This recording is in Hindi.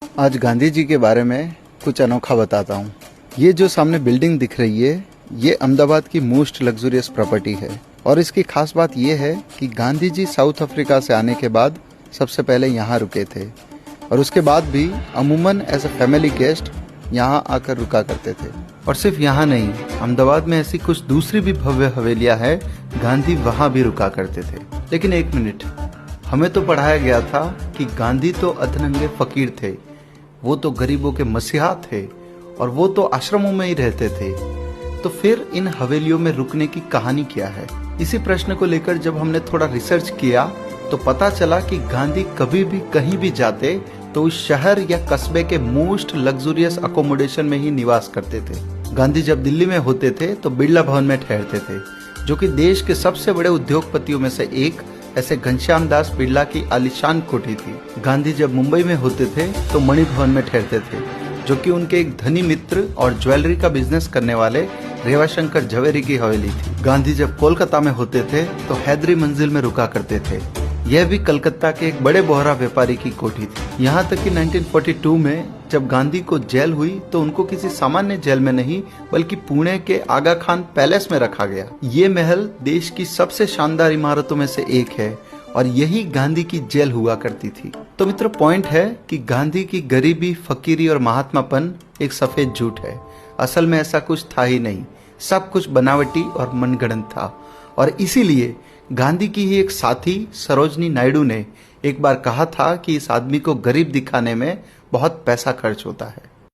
आज गांधी जी के बारे में कुछ अनोखा बताता हूँ। ये जो सामने बिल्डिंग दिख रही है, ये अहमदाबाद की मोस्ट लग्जरियस प्रॉपर्टी है और इसकी खास बात ये है कि गांधी जी साउथ अफ्रीका से आने के बाद सबसे पहले यहाँ रुके थे और उसके बाद भी अमूमन एज अ फैमिली गेस्ट यहाँ आकर रुका करते थे। और सिर्फ यहाँ नहीं, अहमदाबाद में ऐसी कुछ दूसरी भी भव्य हवेलियाँ हैं, गांधी वहाँ भी रुका करते थे। लेकिन एक मिनट, हमें तो पढ़ाया गया था कि गांधी तो अधनंगे फकीर थे, वो तो गरीबों के मसीहा थे और वो तो आश्रमों में ही रहते थे। तो फिर इन हवेलियों में रुकने की कहानी क्या है? इसी प्रश्न को लेकर जब हमने थोड़ा रिसर्च किया तो पता चला कि गांधी कभी भी कहीं भी जाते तो उस शहर या कस्बे के मोस्ट लग्जरियस अकोमोडेशन में ही निवास करते थे। गांधी जब दिल्ली में होते थे तो बिरला भवन में ठहरते थे, जो कि देश के सबसे बड़े उद्योगपतियों में से एक ऐसे घनश्याम दास बिरला की आलीशान कोठी थी। गांधी जब मुंबई में होते थे तो मणि भवन में ठहरते थे, जो कि उनके एक धनी मित्र और ज्वेलरी का बिजनेस करने वाले रेवाशंकर झवेरी की हवेली थी। गांधी जब कोलकाता में होते थे तो हैदरी मंजिल में रुका करते थे, यह भी कलकत्ता के एक बड़े बोहरा व्यापारी की कोठी थी। यहाँ तक कि 1942 में जब गांधी को जेल हुई तो उनको किसी सामान्य जेल में नहीं बल्कि पुणे के आगा खान पैलेस में रखा गया। ये महल देश की सबसे शानदार इमारतों में से एक है और यही गांधी की जेल हुआ करती थी। तो मित्रों, पॉइंट है कि गांधी की गरीबी, फकीरी और महात्मापन एक सफेद झूठ है। असल में ऐसा कुछ था ही नहीं, सब कुछ बनावटी और मनगढ़ंत था। और इसीलिए गांधी की ही एक साथी सरोजनी नायडू ने एक बार कहा था कि इस आदमी को गरीब दिखाने में बहुत पैसा खर्च होता है।